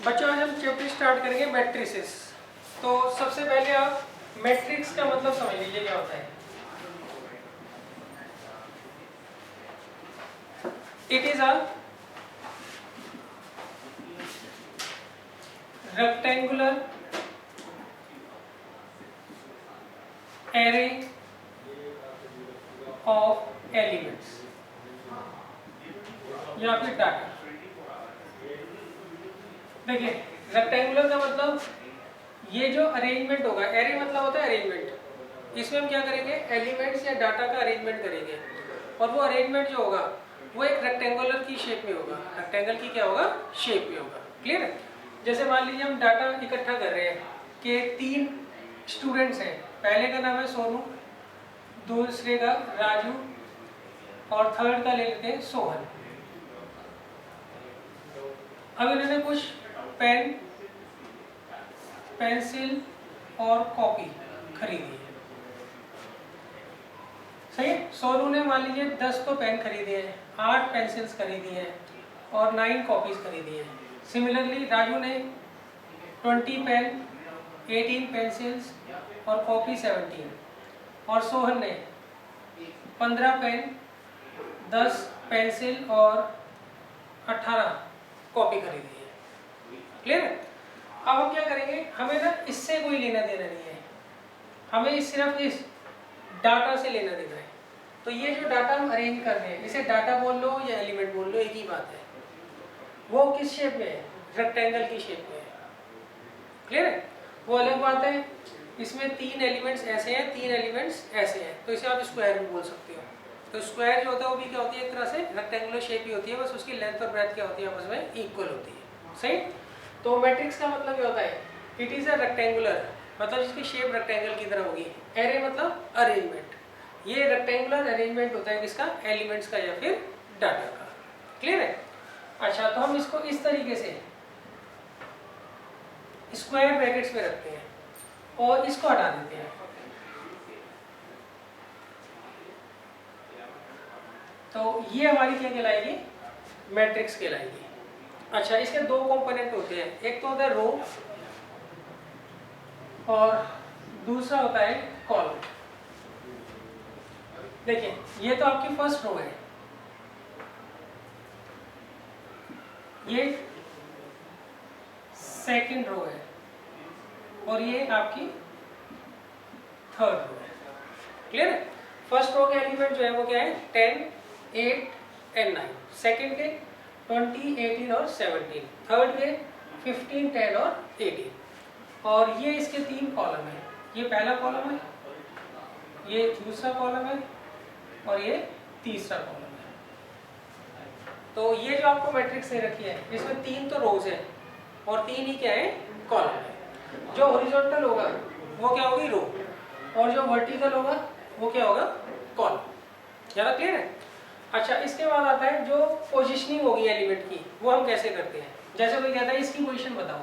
बच्चों आज हम चैप्टर स्टार्ट करेंगे मैट्रिसेस। तो सबसे पहले आप मैट्रिक्स का मतलब समझ लीजिए क्या होता है। It is a rectangular array of elements या फिर डाटा। देखिए रेक्टेंगुलर का मतलब ये जो अरेंजमेंट होगा, एरे मतलब होता है अरेंजमेंट। इसमें हम क्या करेंगे, एलिमेंट्स या डाटा का अरेंजमेंट करेंगे और वो अरेंजमेंट जो होगा वो एक रेक्टेंगुलर की शेप में होगा। रेक्टेंगल की क्या होगा, शेप में होगा। क्लियर है। जैसे मान लीजिए हम डाटा इकट्ठा कर रहे हैं कि 3 स्टूडेंट्स हैं। पहले का नाम है सोनू, दूसरे का राजू और थर्ड का ले लेते हैं सोहन। अब इन्होंने कुछ पेन, पेंसिल और कॉपी खरीदी है। सही है। सोनू ने मान लीजिए 10 तो पेन खरीदे हैं, 8 पेंसिल्स खरीदी हैं और 9 कॉपीज खरीदी हैं। सिमिलरली राजू ने 20 पेन, 18 पेंसिल्स और कॉपी 17 और सोहन ने 15 पेन, 10 पेंसिल और 18 कॉपी खरीदी है। क्लियर है। अब हम क्या करेंगे, हमें ना इससे कोई लेना देना नहीं है, हमें सिर्फ इस डाटा से लेना देना है। तो ये जो डाटा हम अरेंज कर रहे हैं, इसे डाटा बोल लो या एलिमेंट बोल लो, एक ही बात है। वो किस शेप में है, रेक्टेंगल की शेप में है। क्लियर है। वो अलग बात है, इसमें 3 एलिमेंट्स ऐसे हैं, 3 एलिमेंट्स ऐसे हैं, तो इसे आप स्क्वायर भी बोल सकते हो। तो स्क्वायर जो होता है वो भी क्या होती है, एक तरह से रेक्टेंगुलर शेप ही होती है, बस उसकी लेंथ और ब्रेथ क्या होती है, आपस में इक्वल होती है। सही। तो मैट्रिक्स का मतलब क्या होता है, इट इज अ रेक्टेंगुलर, मतलब इसकी शेप रेक्टेंगल की तरह होगी। एरे मतलब अरेंजमेंट, ये रेक्टेंगुलर अरेंजमेंट होता है किसका, एलिमेंट्स का या फिर डाटा का। क्लियर है। अच्छा, तो हम इसको इस तरीके से स्क्वायर ब्रैकेट्स में रखते हैं और इसको हटा देते हैं। तो ये हमारी क्या कहलाएगी, मैट्रिक्स कहलाएगी। अच्छा, इसके 2 कंपोनेंट होते हैं, एक तो होता है रो और दूसरा होता है कॉलम। देखिए ये तो आपकी फर्स्ट रो है, ये सेकंड रो है और ये आपकी थर्ड रो है। क्लियर है। फर्स्ट रो के एलिमेंट जो है वो क्या है, 10, 8 एंड 9। सेकंड के 20, 18 और 17। थर्ड के 15, 10 और 18। और ये इसके 3 कॉलम है। ये पहला कॉलम है, ये दूसरा कॉलम है और ये तीसरा कॉलम है। तो ये जो आपको मैट्रिक्स दे रखी है, इसमें 3 तो रोज है और 3 ही क्या है, कॉलम है। जो हॉरिजॉन्टल होगा वो क्या होगी, रो, और जो वर्टिकल होगा वो क्या होगा, कॉलम। ज़्यादा क्लियर है। अच्छा, इसके बाद आता है जो पोजीशनिंग होगी एलिमेंट की, वो हम कैसे करते हैं। जैसे कोई कहता है इसकी पोजीशन बताओ,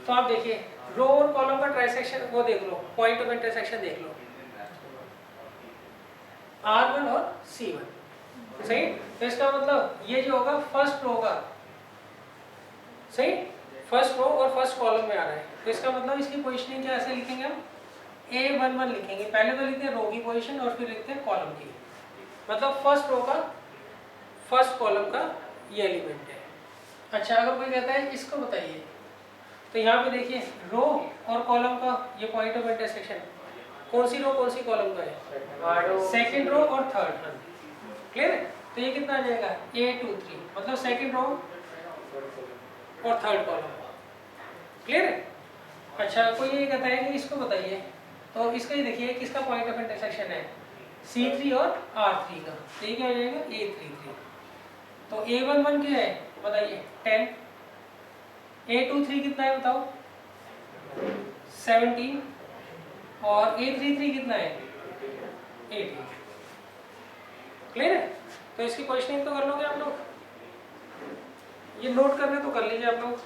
तो आप देखिए रो और कॉलम का ट्रांसेक्शन वो देख लो, पॉइंट ऑफ इंटरसेक्शन देख लो, R1 और C1। सही। तो इसका मतलब ये जो होगा फर्स्ट रो का, सही, फर्स्ट रो और फर्स्ट कॉलम में आ रहा है, तो इसका मतलब इसकी पोजीशनिंग क्या ऐसे लिखेंगे हम, A11 लिखेंगे। पहले तो लिखते हैं रो की पोजीशन और फिर लिखते हैं कॉलम की, मतलब फर्स्ट रो का फर्स्ट कॉलम का ये एलिमेंट है। अच्छा, अगर कोई कहता है इसको बताइए, तो यहाँ पे देखिए रो और कॉलम का ये पॉइंट ऑफ इंटरसेक्शन कौन सी रो कौन सी कॉलम का है, सेकंड रो और थर्ड। क्लियर है। तो ये कितना आ जाएगा, A23, मतलब सेकंड रो और थर्ड कॉलम। क्लियर है। अच्छा, कोई ये कहता है कि इसको बताइए, तो इसका ही देखिए किसका पॉइंट ऑफ इंटरसेक्शन है, C3 और R3 का, तो ये क्या हो जाएगा, A33। तो A11 क्या है बताइए, 10। A23 कितना है बताओ, 17 और A33 कितना है, 18। क्लियर है। तो इसकी क्वेश्चनिंग तो कर लोगे आप लोग, ये नोट करने तो कर लीजिए आप लोग।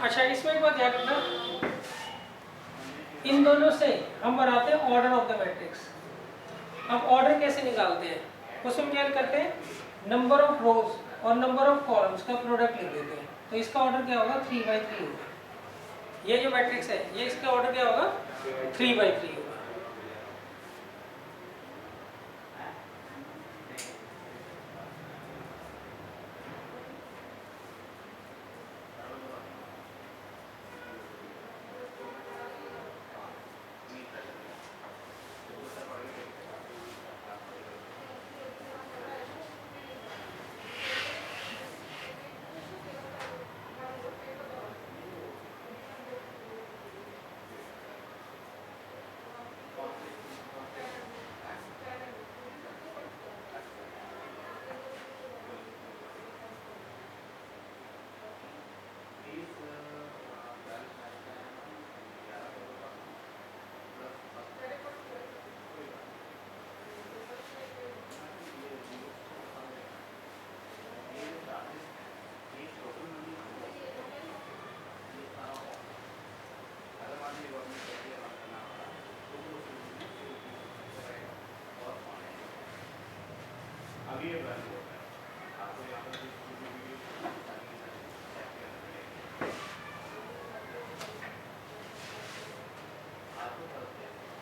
अच्छा, इसमें एक बात ध्यान रखना, इन दोनों से हम बनाते हैं ऑर्डर ऑफ द मैट्रिक्स। अब ऑर्डर कैसे निकालते हैं, उसमें क्या करते हैं, नंबर ऑफ रोज और नंबर ऑफ कॉलम्स का प्रोडक्ट लिख देते हैं। तो इसका ऑर्डर क्या होगा, 3/3 होगा। ये जो मैट्रिक्स है ये इसका ऑर्डर क्या होगा, 3/3 होगा।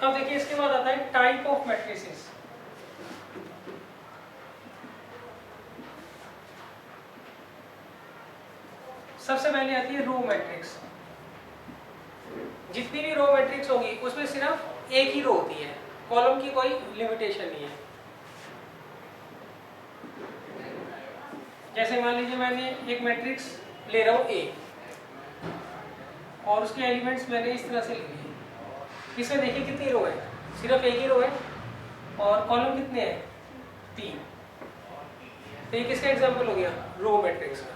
अब देखिए इसके बाद आता है टाइप ऑफ मैट्रिसेस। सबसे पहले आती है रो मैट्रिक्स। जितनी भी रो मैट्रिक्स होगी उसमें सिर्फ एक ही रो होती है, कॉलम की कोई लिमिटेशन नहीं है। जैसे मान लीजिए मैंने एक मैट्रिक्स ले रहा हूँ ए और उसके एलिमेंट्स मैंने इस तरह से ले लिए। इसमें देखिए कितनी रो है, सिर्फ एक ही रो है और कॉलम कितने हैं, 3। तो ये किसका एग्जांपल हो गया, रो मैट्रिक्स का।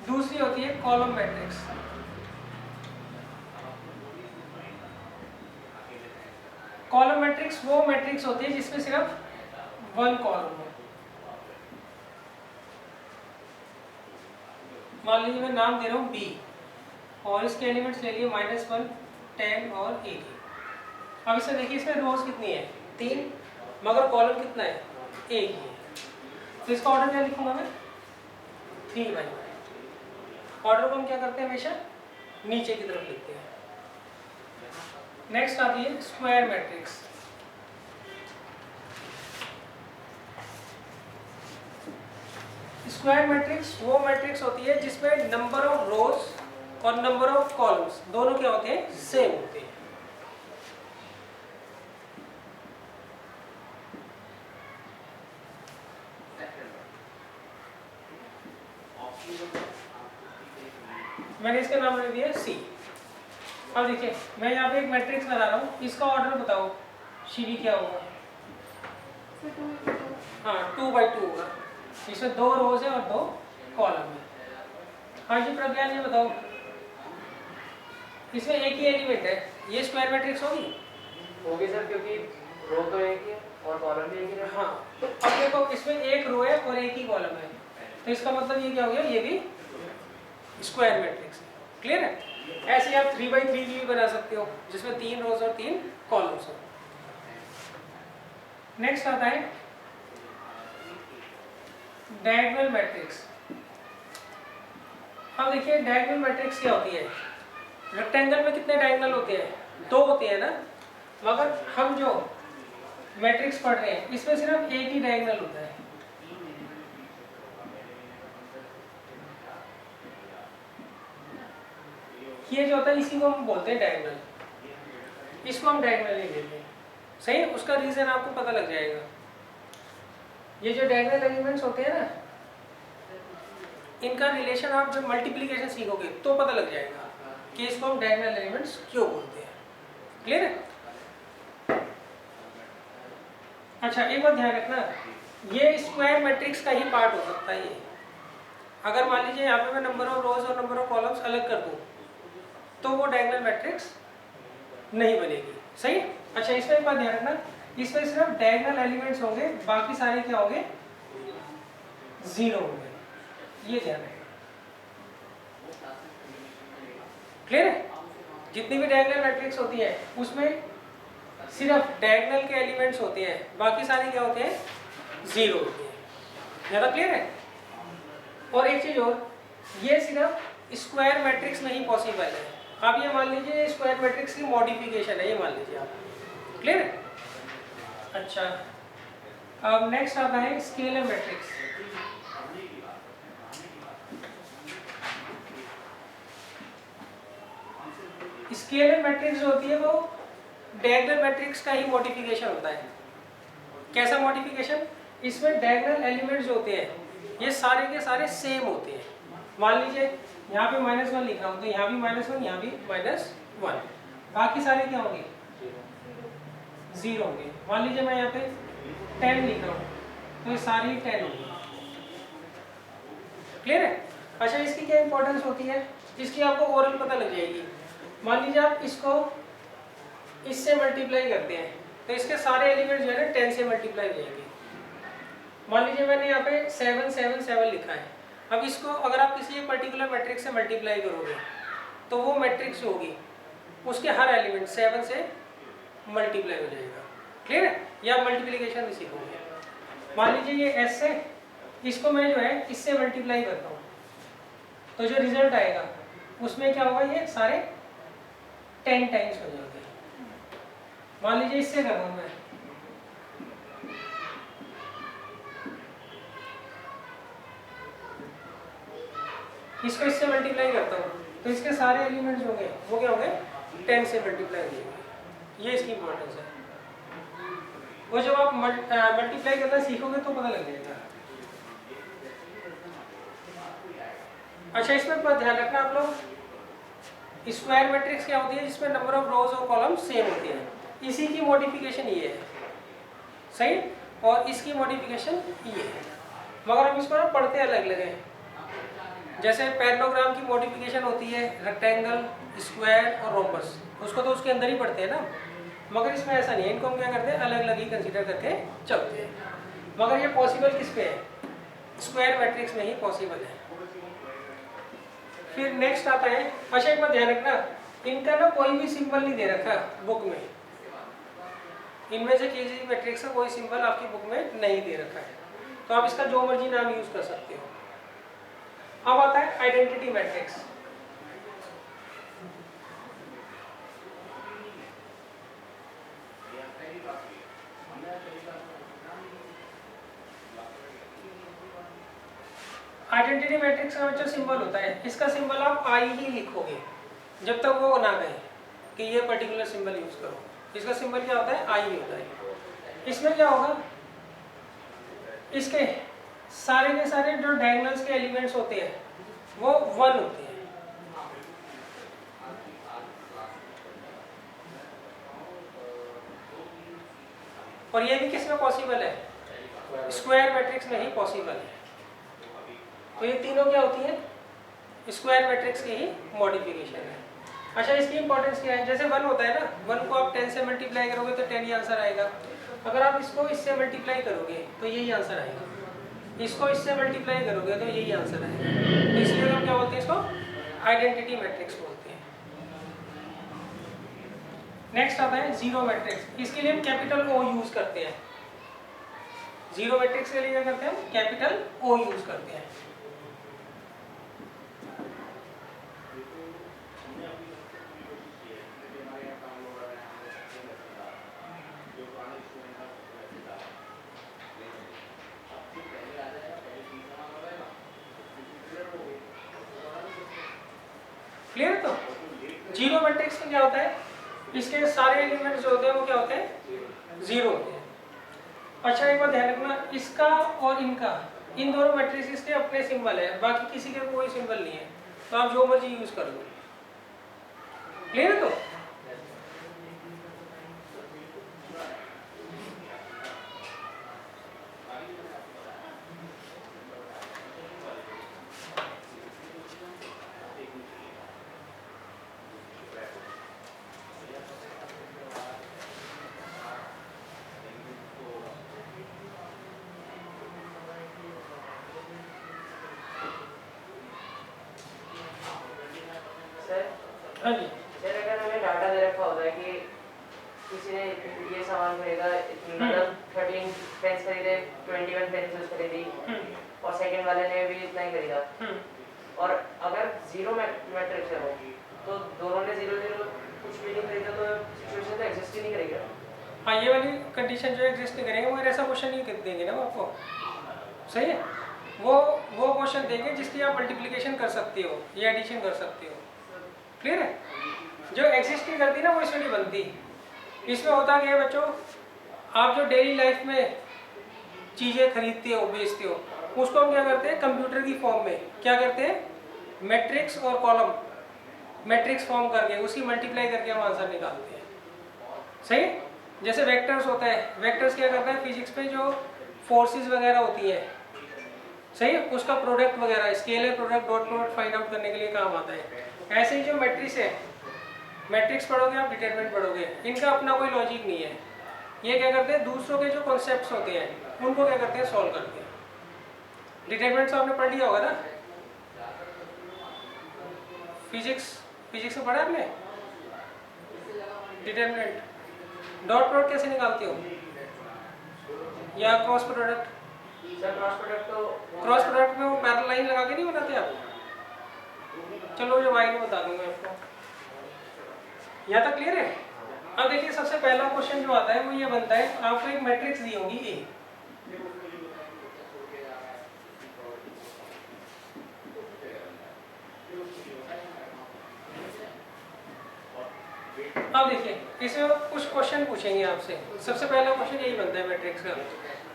दूसरी होती है कॉलम मैट्रिक्स। कॉलम मैट्रिक्स वो मैट्रिक्स होती है जिसमें सिर्फ 1 कॉलम हो। मान लीजिए मैं नाम दे रहा हूँ बी और इसके एलिमेंट्स ले लिए -1, 10 और 80। अब इसे देखिए इसमें रोज कितनी है, 3, मगर कॉलम कितना है, 1 ही है। तो इसका ऑर्डर क्या लिखूंगा मैं, 3/5। ऑर्डर को हम क्या करते हैं, हमेशा नीचे की तरफ लिखते हैं। नेक्स्ट आती है स्क्वायर मैट्रिक्स। स्क्वायर मैट्रिक्स वो मैट्रिक्स होती है जिसमें नंबर ऑफ रोज और नंबर ऑफ कॉलम्स दोनों क्या होते हैं, सेम होते हैं। मैंने इसका नाम दे दिया सी। अब देखिए मैं यहाँ पे एक मैट्रिक्स बना रहा हूँ, इसका ऑर्डर बताओ सी क्या होगा। हाँ 2/2 होगा। इसमें 2 रोज है और 2 कॉलम है। हाँ जी प्रज्ञान ये बताओ, इसमें एक ही एलिमेंट है, ये स्क्वायर मैट्रिक्स होगी सर, क्योंकि रो तो एक ही है और कॉलम भी एक ही है। हाँ तो अब देखो इसमें एक रो है और एक ही कॉलम है, तो इसका मतलब ये क्या हो गया, ये भी स्क्वायर मैट्रिक्स है। क्लियर है। ऐसे आप 3/3 भी बना सकते हो जिसमें 3 रोज और 3 कॉलम्स हो। नेक्स्ट आता है डायगोनल मैट्रिक्स। अब देखिए डायगोनल मैट्रिक्स क्या होती है, रेक्टेंगल में कितने डायगोनल होते हैं, 2 होते हैं ना, मगर हम जो मैट्रिक्स पढ़ रहे हैं इसमें सिर्फ एक ही डायगोनल होता है। ये जो होता है इसी को हम बोलते हैं डायगोनल, इसको हम डायगोनल नहीं लेते। सही है, उसका रीजन आपको पता लग जाएगा। ये जो डायगोनल एलिमेंट्स होते हैं ना, इनका रिलेशन आप जब मल्टीप्लिकेशन सीखोगे तो पता लग जाएगा कि इसको हम डायगोनल एलिमेंट्स क्यों बोलते हैं। क्लियर है। अच्छा एक बात ध्यान रखना, ये स्क्वायर मैट्रिक्स का ही पार्ट हो सकता है ये। अगर मान लीजिए यहाँ पे मैं नंबर ऑफ रोज और नंबर ऑफ कॉलम्स अलग कर दूँ तो वो डायगोनल मैट्रिक्स नहीं बनेगी। सही। अच्छा इसमें एक बात ध्यान रखना, इसमें सिर्फ डायगोनल एलिमेंट्स होंगे, बाकी सारे क्या होंगे, 0 होंगे। ये ध्यान रखना। क्लियर है। जितनी भी डायगोनल मैट्रिक्स होती है उसमें सिर्फ डायगोनल के एलिमेंट्स होते हैं, बाकी सारे क्या होते हैं, जीरो होते हैं। ज़्यादा क्लियर है। और एक चीज़ और, ये सिर्फ स्क्वायर मैट्रिक्स में ही पॉसिबल है। आप ये मान लीजिए स्क्वायर मैट्रिक्स की मॉडिफिकेशन है, ये मान लीजिए आप। क्लियर है। अच्छा, अब नेक्स्ट आता है स्केलर मैट्रिक्स। स्केलर मैट्रिक्स जो होती है वो डायगोनल मैट्रिक्स का ही मॉडिफिकेशन होता है। कैसा मॉडिफिकेशन? इसमें डायगोनल एलिमेंट्स जो होते हैं ये सारे के सारे सेम होते हैं। मान लीजिए यहाँ पे -1 लिख रहा हूँ, तो यहाँ भी -1, यहाँ भी -1, बाकी सारे क्या होंगे, 0 होंगे। मान लीजिए मैं यहाँ पे 10 लिख रहा हूँ, तो ये सारे 10 होंगे। क्लियर है। अच्छा, इसकी क्या इंपॉर्टेंस होती है, इसकी आपको ओरल पता लग जाएगी। मान लीजिए आप इसको इससे मल्टीप्लाई करते हैं, तो इसके सारे एलिमेंट्स जो है ना 10 से मल्टीप्लाई हो जाएंगे। मान लीजिए मैंने यहाँ पे 7 7 7 लिखा है। अब इसको अगर आप किसी एक पर्टिकुलर मैट्रिक्स से मल्टीप्लाई करोगे तो वो मैट्रिक्स होगी, उसके हर एलिमेंट 7 से मल्टीप्लाई हो जाएगा। क्लियर है। या मल्टीप्लिकेशन भी सीखोगे। मान लीजिए ये S है, इसको मैं जो है इससे मल्टीप्लाई करता हूँ, तो जो रिजल्ट आएगा उसमें क्या होगा, ये सारे 10 टाइम्स हो जाएंगे। मान लीजिए इससे कर रहा हूँ मैं, इसको इससे मल्टीप्लाई करता हूँ, तो इसके सारे एलिमेंट्स होंगे वो क्या होंगे, 10 से मल्टीप्लाई हो जाएंगे। ये इसकी इंपॉर्टेंस है। वो जब आप मल्टीप्लाई करना सीखोगे तो पता लग जाएगा। अच्छा, इसमें पर ध्यान रखना आप लोग, स्क्वायर मैट्रिक्स क्या होती है जिसमें नंबर ऑफ रोज और कॉलम सेम होती है, इसी की मॉडिफिकेशन ये है, सही। और इसकी मॉडिफिकेशन ये है, मगर हम इसको ना पढ़ते अलग अलग हैं। जैसे पैरेललोग्राम की मॉडिफिकेशन होती है रेक्टेंगल, स्क्वायर और रोम्बस, उसको तो उसके अंदर ही पढ़ते हैं ना, मगर इसमें ऐसा नहीं है। इनको हम क्या करते हैं, अलग अलग ही कंसीडर करके चलते हैं। मगर ये पॉसिबल किस पे है, स्क्वायर मैट्रिक्स में ही पॉसिबल है। फिर नेक्स्ट आता है, अच्छा एक बात ध्यान रखना, इनका ना कोई भी सिंबल नहीं दे रखा बुक में। इनमें से किसी मैट्रिक्स का कोई सिंबल आपकी बुक में नहीं दे रखा है, तो आप इसका जो मर्जी नाम यूज कर सकते हो। अब आता है आइडेंटिटी मैट्रिक्स। आइडेंटिटी मैट्रिक्स का जो सिंबल होता है, इसका सिंबल आप आई ही लिखोगे जब तक वो ना कहे कि ये पर्टिकुलर सिंबल यूज करो। इसका सिंबल क्या होता है, आई ही होता है। इसमें क्या होगा, इसके सारे के सारे जो डायगोनल्स के एलिमेंट्स होते हैं वो 1 होते हैं। और ये भी किसमें पॉसिबल है, स्क्वायर मैट्रिक्स में ही पॉसिबल है। तो ये तीनों क्या होती है, स्क्वायर मैट्रिक्स की ही मॉडिफिकेशन है। अच्छा, इसकी इंपॉर्टेंस क्या है, जैसे 1 होता है ना, 1 को आप 10 से मल्टीप्लाई करोगे तो 10 ही आंसर आएगा। अगर आप इसको इससे मल्टीप्लाई करोगे तो यही आंसर आएगा, इसको इससे मल्टीप्लाई करोगे तो यही आंसर आएगा। तो इसलिए हम क्या बोलते हैं, इसको आइडेंटिटी मैट्रिक्स बोलते हैं। नेक्स्ट आता है जीरो मैट्रिक्स। इसके लिए हम कैपिटल O यूज करते हैं। जीरो मैट्रिक्स के लिए क्या करते हैं, कैपिटल O यूज करते हैं। क्लियर। तो जीरो मैट्रिक्स में क्या होता है, इसके सारे एलिमेंट्स जो होते हैं वो क्या होते हैं, 0 होते हैं। अच्छा, एक बात ध्यान रखना, इसका और इनका, इन दोनों मैट्रिक्स के अपने सिंबल है, बाकी किसी के कोई सिंबल नहीं है, तो आप जो मर्जी यूज कर लो। क्लियर। तो हाँ जी, सर अगर हमें डाटा दे रखा होता है कि किसी ने ये सामान खरीदा, मतलब 13 पेन्स खरीदे, 21 पेंसिल्स खरीदी, और सेकंड वाले ने भी इतना ही खरीदा, और अगर जीरो मैट्रिक्स है वो, तो दोनों ने जीरो जीरो कुछ भी नहीं खरीदा, तो सिचुएशन तो एग्जिस्ट ही नहीं करेगा। हाँ, ये वाली कंडीशन जो एग्जिस्ट नहीं करेंगे, मगर ऐसा क्वेश्चन नहीं देंगे ना वो आपको, सही है। वो क्वेश्चन देंगे जिसकी आप मल्टीप्लिकेशन कर सकते हो या एडिशन कर सकते हो, क्लियर है। जो एग्जिस्ट नहीं करती ना वो इसमें नहीं बनती। इसमें होता क्या है बच्चों, आप जो डेली लाइफ में चीज़ें खरीदते हो बेचते हो, उसको हम क्या करते हैं कंप्यूटर की फॉर्म में क्या करते हैं, मैट्रिक्स और कॉलम, मैट्रिक्स फॉर्म करके उसकी मल्टीप्लाई करके हम आंसर निकालते हैं, सही। जैसे वेक्टर्स होता है, वेक्टर्स क्या करता है फिजिक्स में, जो फोर्सेस वगैरह होती है, सही, उसका प्रोडक्ट वगैरह scalar product dot product find out करने के लिए काम आता है। ऐसे ही जो मैट्रिक्स है, मैट्रिक्स पढ़ोगे आप, डिटरमिनेंट पढ़ोगे, इनका अपना कोई लॉजिक नहीं है। ये क्या करते हैं, दूसरों के जो कॉन्सेप्ट्स होते हैं उनको क्या करते हैं, सॉल्व करते हैं। डिटरमिनेंट तो आपने पढ़ लिया होगा ना, फिजिक्स में पढ़ा आपने डिटरमिनेंट। डॉट प्रोडक्ट कैसे निकालते हो, या क्रॉस प्रोडक्ट। क्रॉस प्रोडक्ट में वो पैरेलल लाइन लगा के नहीं बनाते आप, चलो जो वाई में बता दूंगा आपको, यहाँ तक क्लियर है। अब देखिए सबसे पहला क्वेश्चन जो आता है वो ये बनता है, आपको एक मैट्रिक्स दी होगी ए, अब देखिए इसमें कुछ क्वेश्चन पूछेंगे आपसे। सबसे पहला क्वेश्चन यही बनता है मैट्रिक्स का,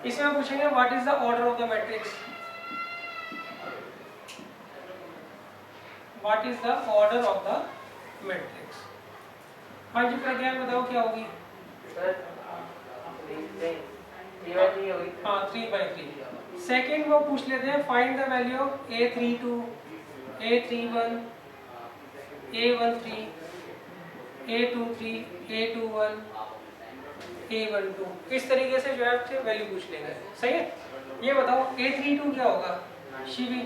इसमें पूछेंगे what is the order of the matrix, what is the order of the matrix. हाँ जी प्रज्ञा बताओ क्या होगी। हाँ 3/3। सेकेंड वो पूछ लेते हैं find the value of A32, A31, A13, A23, A21, A12, इस तरीके से जो है आपसे वैल्यू पूछ लेंगे, सही है। ये बताओ A32 क्या होगा Shivi.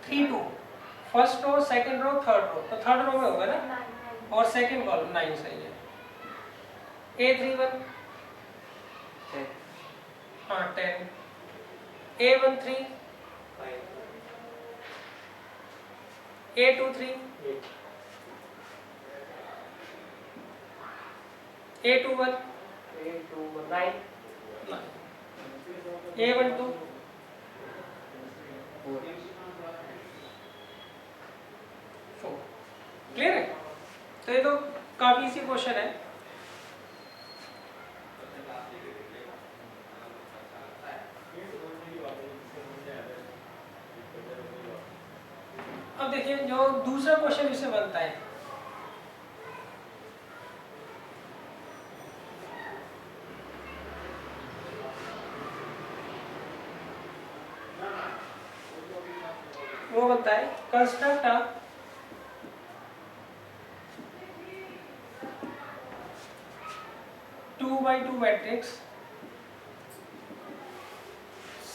32 first row, second row, third row, तो थर्ड रो में होगा ना, और सेकंड कॉलम 9, सही है। A31 हाँ 10, A13, A23, A21, A12, clear है। तो ये तो काफी इजी क्वेश्चन है। अब देखिए जो दूसरा क्वेश्चन इससे बनता है, वो बनता है construct a two by two matrix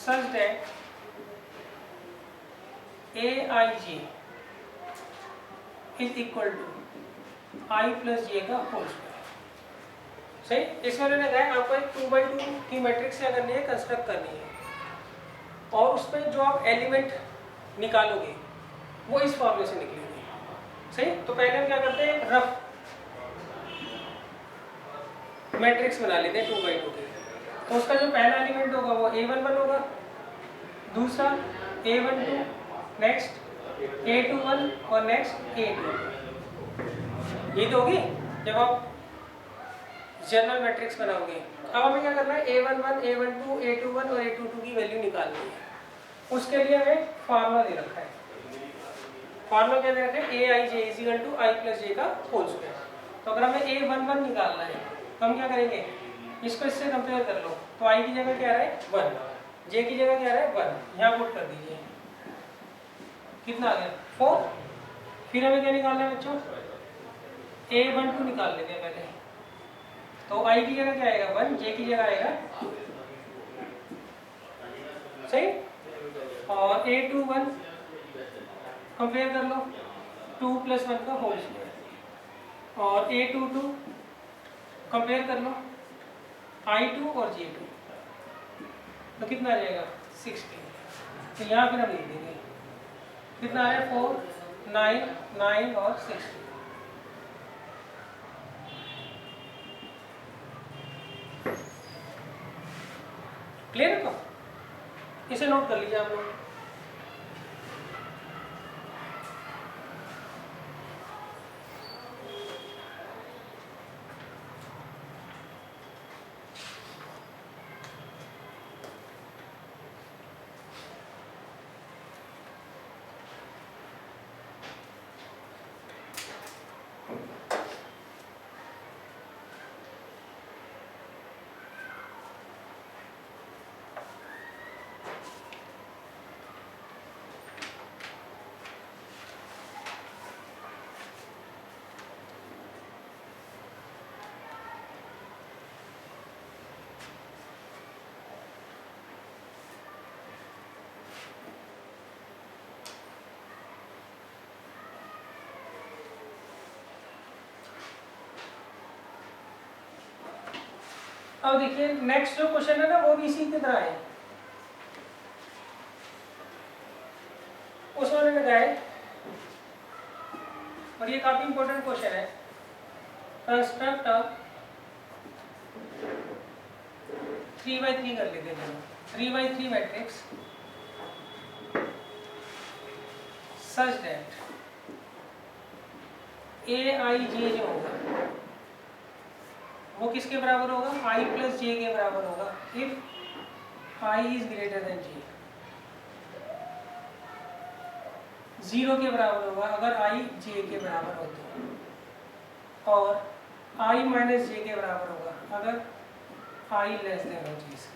such that Aij is equal to I plus j का होल स्क्वायर, सही। इसमें मैंने कहा आपको एक 2/2 की मैट्रिक्स क्या करनी है, कंस्ट्रक्ट करनी है, और उसमें जो आप एलिमेंट निकालोगे वो इस फॉर्मूले से निकलेंगे, सही। तो पहले हम क्या करते हैं, रफ मैट्रिक्स बना लेते हैं 2/2 की। तो उसका जो पहला एलिमेंट होगा वो A11 होगा, दूसरा A12, नेक्स्ट A21 और नेक्स्ट A22। ये तो होगी जब आप जनरल मैट्रिक्स बनाओगे। अब हमें क्या करना है, A11, A12, A21 और A22 की वैल्यू निकालनी है। उसके लिए हमें फार्मूला दे रखा है, फार्मूला क्या दे रखा है, Aij = I plus j का होल स्क्वायर। तो अगर हमें A11 निकालना है तो हम क्या करेंगे, इसको इससे कंपेयर कर लो, तो I की जगह क्या है 1, j की जगह क्या है 1, यहाँ पुट कर दीजिए, कितना आ गया 4। फिर हमें क्या निकालना है बच्चों, A12 निकाल लेते हैं पहले। तो I की जगह क्या आएगा 1, j की जगह आएगा, सही। और A21 कंपेयर कर लो, 2 + 1 का होल स्क्वायर, और A22 कंपेयर कर लो I2 और J2, तो कितना आ जाएगा 16। तो यहाँ फिर हम लिख देंगे कितना है 4, 9, 9 और 16। क्लियर है? तो इसे नोट कर लीजिए आप लोग। अब देखिए नेक्स्ट जो क्वेश्चन है ना वो भी इसी की तरह है। उसमें उन्होंने कहा है, और ये काफी इंपॉर्टेंट क्वेश्चन है, कंस्ट्रक्ट अ 3x3 कर लेते हैं। 3x3 matrix such that Aij जो होगा वो किसके बराबर होगा, I प्लस जे के बराबर होगा if I is greater than J। 0 के बराबर होगा अगर I J के बराबर हो तो, और I माइनस जे के बराबर होगा अगर I लेस देन हो J से।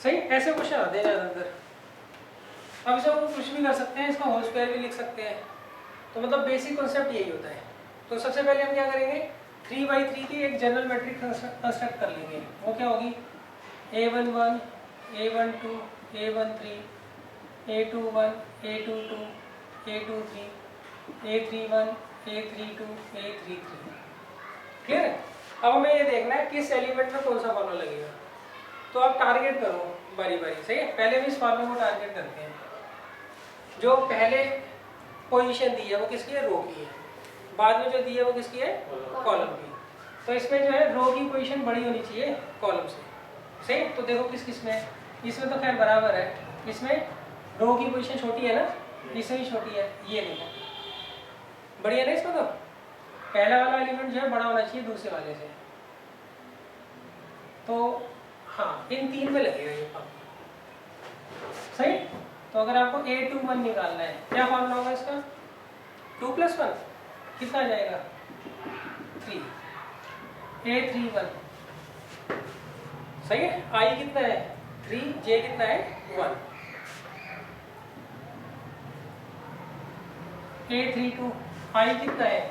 सही, ऐसे क्वेश्चन आते हैं ज़्यादातर। अब इसे हम कुछ भी कर सकते हैं, इसका होल स्क्वायर भी लिख सकते हैं। तो मतलब बेसिक कॉन्सेप्ट यही होता है। तो सबसे पहले हम क्या करेंगे, 3x3 की एक जनरल मैट्रिक्स कंस्ट्रक्ट कर लेंगे। वो क्या होगी, A11, A12, A13, A21, A22, A23, A31, A32, A33। Clear है? अब हमें ये देखना है किस एलिमेंट में कौन सा फॉर्मूला लगेगा। तो आप टारगेट करो बारी बारी, सही है। पहले भी इस फॉर्मूले को टारगेट करते हैं। जो पहले पोजीशन दी है वो किसकी है, रो की है। बाद में जो दी है वो किसकी है, कॉलम की। तो इसमें जो है रो की पोजीशन बड़ी होनी चाहिए कॉलम से, सही। तो देखो किस किस में है, इसमें तो खैर बराबर है, इसमें रो की पोजीशन छोटी है ना, इसमें भी छोटी है। ये देखो बढ़िया ना, इसमें तो पहला वाला एलिमेंट जो है बड़ा होना चाहिए दूसरे वाले से। तो हाँ, इन तीन में लगेगा ये फॉर्मूला, सही। तो अगर आपको A21 निकालना है, क्या फॉर्मूला होगा इसका, 2 + 1 कितना आ जाएगा 3। A31 सही है, I कितना है 3, J कितना है 1। A32 I कितना है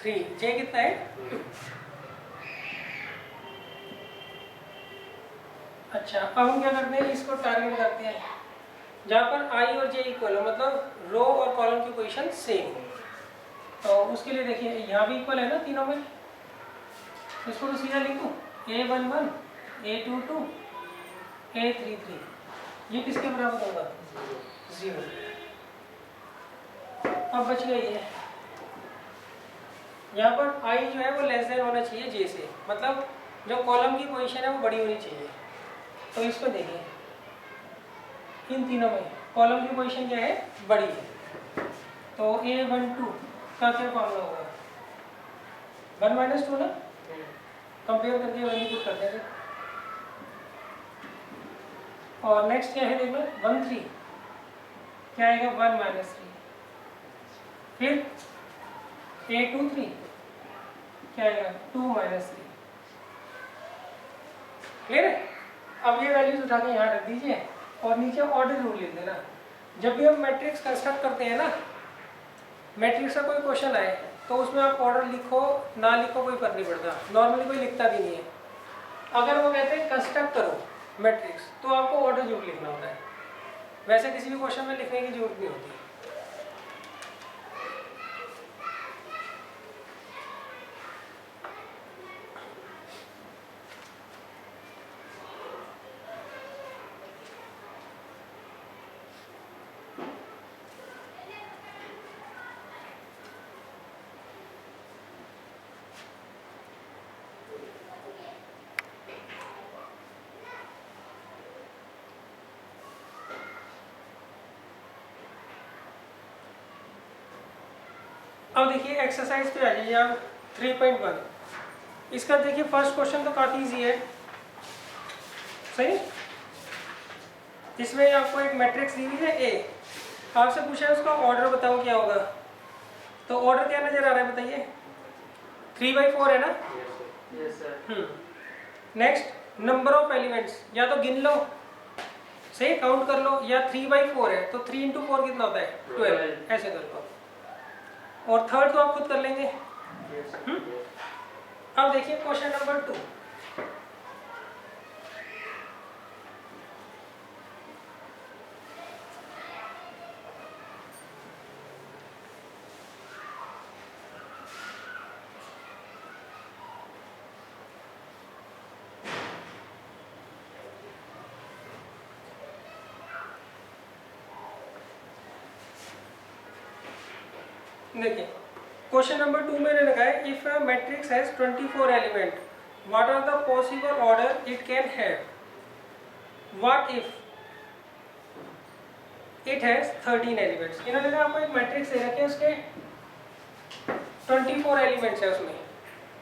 3, J कितना है 2। अच्छा, अब हम क्या करते हैं, इसको टारगेट करते हैं जहाँ पर I और J इक्वल हो, मतलब रो और कॉलम की पोजीशन सेम हो। तो उसके लिए देखिए यहाँ भी इक्वल है ना तीनों में, इसको तो सीधा लिख दूँ, A11, A22, A33, ये किसके बराबर होगा 0। अब बच गई है, यहाँ पर I जो है वो लेस देन होना चाहिए J से, मतलब जो कॉलम की पोजीशन है वो बड़ी होनी चाहिए। तो इसको देखिए, इन तीनों में कॉलम की पोजीशन क्या है, बड़ी है। तो A12 का क्या फॉर्मूला होगा, 1 - 2 ना, कंपेयर करके वैल्यू पुट करते हैं। और नेक्स्ट क्या है, देखो 13 क्या आएगा 1 - 3। फिर A23 क्या आएगा 2 - 3। क्लियर है? अब ये वैल्यूज उठा के यहाँ रख दीजिए और नीचे ऑर्डर रूल लिख देना। जब भी हम मैट्रिक्स कंस्ट्रक्ट करते हैं ना, मैट्रिक्स का कोई क्वेश्चन आए तो उसमें आप ऑर्डर लिखो ना लिखो कोई फर्क नहीं पड़ता, नॉर्मली कोई लिखता भी नहीं है। अगर वो कहते हैं कंस्ट्रक्ट करो मैट्रिक्स तो आपको ऑर्डर जरूर लिखना होता है, वैसे किसी भी क्वेश्चन में लिखने की जरूरत नहीं होती। अब देखिए एक्सरसाइज पे आ जाइए आप 3.1। इसका देखिए फर्स्ट क्वेश्चन तो काफ़ी इजी है, सही। इसमें आपको एक मैट्रिक्स दी हुई है ए, आपसे पूछा है उसका ऑर्डर बताओ क्या होगा। तो ऑर्डर क्या नजर आ रहा है बताइए, 3/4 है ना। Yes sir. Next number of elements, या तो गिन लो, सही काउंट कर लो, या 3/4 है तो 3 × 4 कितना होता है 12, ऐसे कर लो। और थर्ड तो आप खुद कर लेंगे। अब देखिए क्वेश्चन नंबर 2। देखिए क्वेश्चन नंबर 2 में लिखा है if a matrix has 24 element what are the possible order it can have, what if it has 13 elements. इन्होंने कहा आपको एक मैट्रिक्स दे रखे हैं, उसके 24 एलिमेंट्स है उसमें,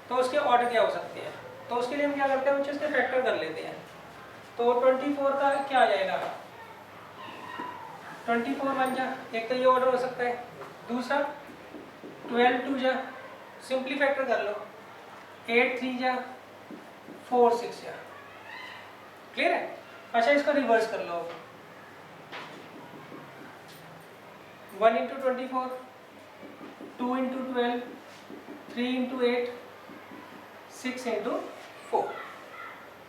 तो उसके ऑर्डर क्या हो सकते हैं। तो उसके लिए हम क्या करते हैं, बच्चे उसके फैक्टर कर लेते हैं। तो 24 का क्या आ जाएगा, 24 बन जा, एक तो ये ऑर्डर हो सकता है, दूसरा 12 2 जा, सिंपली फैक्टर कर लो, 8 3 जा, 4 6 जा, क्लियर है। अच्छा इसको रिवर्स कर लो, 1 × 24, 2 × 12, 3 × 8, 6 × 4,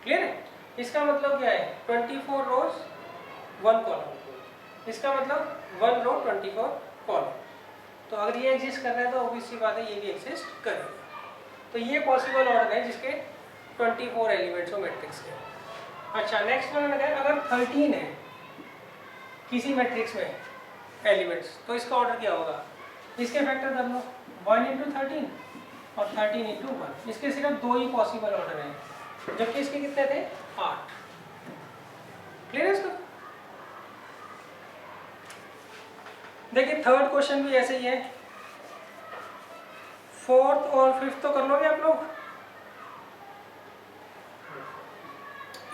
क्लियर है। इसका मतलब क्या है, 24 रोज 1 कॉलम, इसका मतलब 1 रो 24 कॉलम। तो अगर ये एग्जिस्ट कर रहा है तो ऑब्वियस सी बात है ये भी एग्जिस्ट करेगा। तो ये पॉसिबल ऑर्डर है जिसके 24 एलिमेंट्स हो मैट्रिक्स के। अच्छा नेक्स्ट में मैंने कहा अगर 13 है किसी मैट्रिक्स में एलिमेंट्स, तो इसका ऑर्डर क्या होगा। इसके फैक्टर कर लो, 1 × 13 और 13 × 1। इसके सिर्फ 2 ही पॉसिबल ऑर्डर हैं, जबकि इसके कितने थे 8, क्लियर है इसका। देखिए थर्ड क्वेश्चन भी ऐसे ही है, फोर्थ और फिफ्थ तो कर लोगे आप लोग,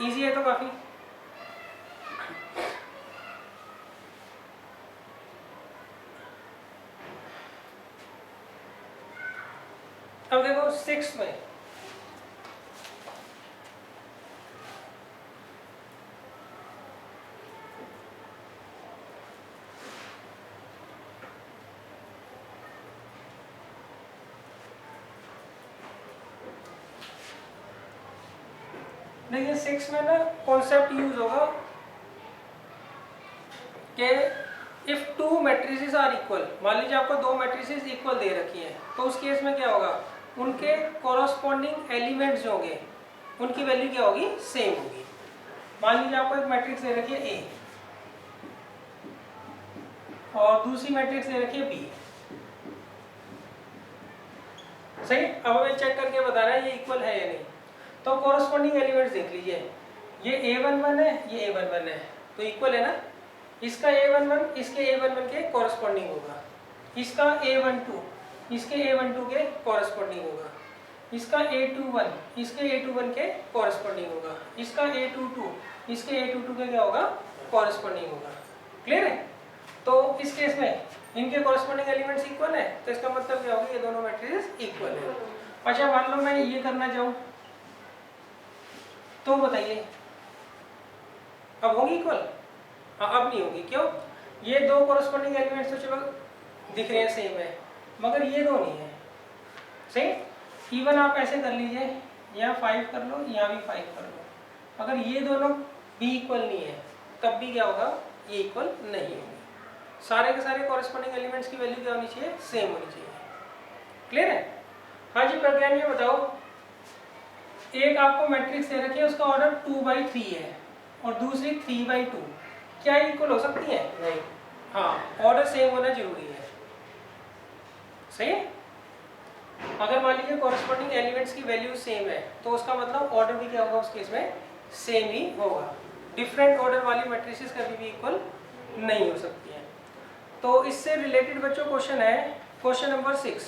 इजी है तो काफी। अब देखो 6 में देखिए 6 में ना कॉन्सेप्ट यूज होगा कि इफ 2 मैट्रिसेस आर इक्वल, मान लीजिए आपको 2 मैट्रिसेस इक्वल दे रखी हैं, तो उस केस में क्या होगा, उनके कॉरस्पॉन्डिंग एलिमेंट्स जो होंगे उनकी वैल्यू क्या होगी, सेम होगी। मान लीजिए आपको एक मैट्रिक्स दे रखी है ए और दूसरी मैट्रिक्स दे रखी है बी, सही। अब हमें चेक करके बता रहा है ये इक्वल है या नहीं। तो कॉरस्पॉन्डिंग एलिमेंट्स देख लीजिए, ये a11 है, ये a11 है, तो इक्वल है ना। इसका a11 इसके a11 के कॉरस्पॉन्डिंग होगा, इसका a12 इसके a12 के कॉरस्पॉन्डिंग होगा, इसका a21 इसके a21 के कॉरस्पॉन्डिंग होगा, इसका a22 इसके a22 के क्या होगा, कॉरस्पॉन्डिंग होगा, क्लियर है। तो इस केस में इनके कॉरस्पॉन्डिंग एलिमेंट्स इक्वल है, तो इसका मतलब क्या होगा, ये दोनों मैट्रिसेस इक्वल है। अच्छा मान लो मैं ये करना चाहूँ तो बताइए अब होगी इक्वल, अब नहीं होगी, क्यों, ये 2 कॉरस्पॉन्डिंग एलिमेंट्स तो चलो दिख रहे हैं सेम है, मगर ये 2 नहीं है, सही। इवन आप ऐसे कर लीजिए, यहाँ 5 कर लो, यहाँ भी 5 कर लो, अगर ये दोनों भी इक्वल नहीं है तब भी क्या होगा, ये इक्वल नहीं होगी। सारे के सारे कॉरस्पॉन्डिंग एलिमेंट्स की वैल्यू क्या होनी चाहिए, सेम होनी चाहिए, क्लियर है। हाँ जी प्रज्ञान ये बताओ, एक आपको मैट्रिक्स दे रखी है उसका ऑर्डर 2/3 है और दूसरी 3/2, क्या इक्वल हो सकती है, नहीं। हाँ ऑर्डर सेम होना जरूरी है, सही है। अगर मान लीजिए कॉरस्पॉन्डिंग एलिमेंट्स की वैल्यू सेम है तो उसका मतलब ऑर्डर भी क्या होगा उस केस में, सेम ही होगा। डिफरेंट ऑर्डर वाली मैट्रिसेस कभी भी इक्वल नहीं हो सकती हैं। तो इससे रिलेटेड बच्चों क्वेश्चन है क्वेश्चन नंबर 6,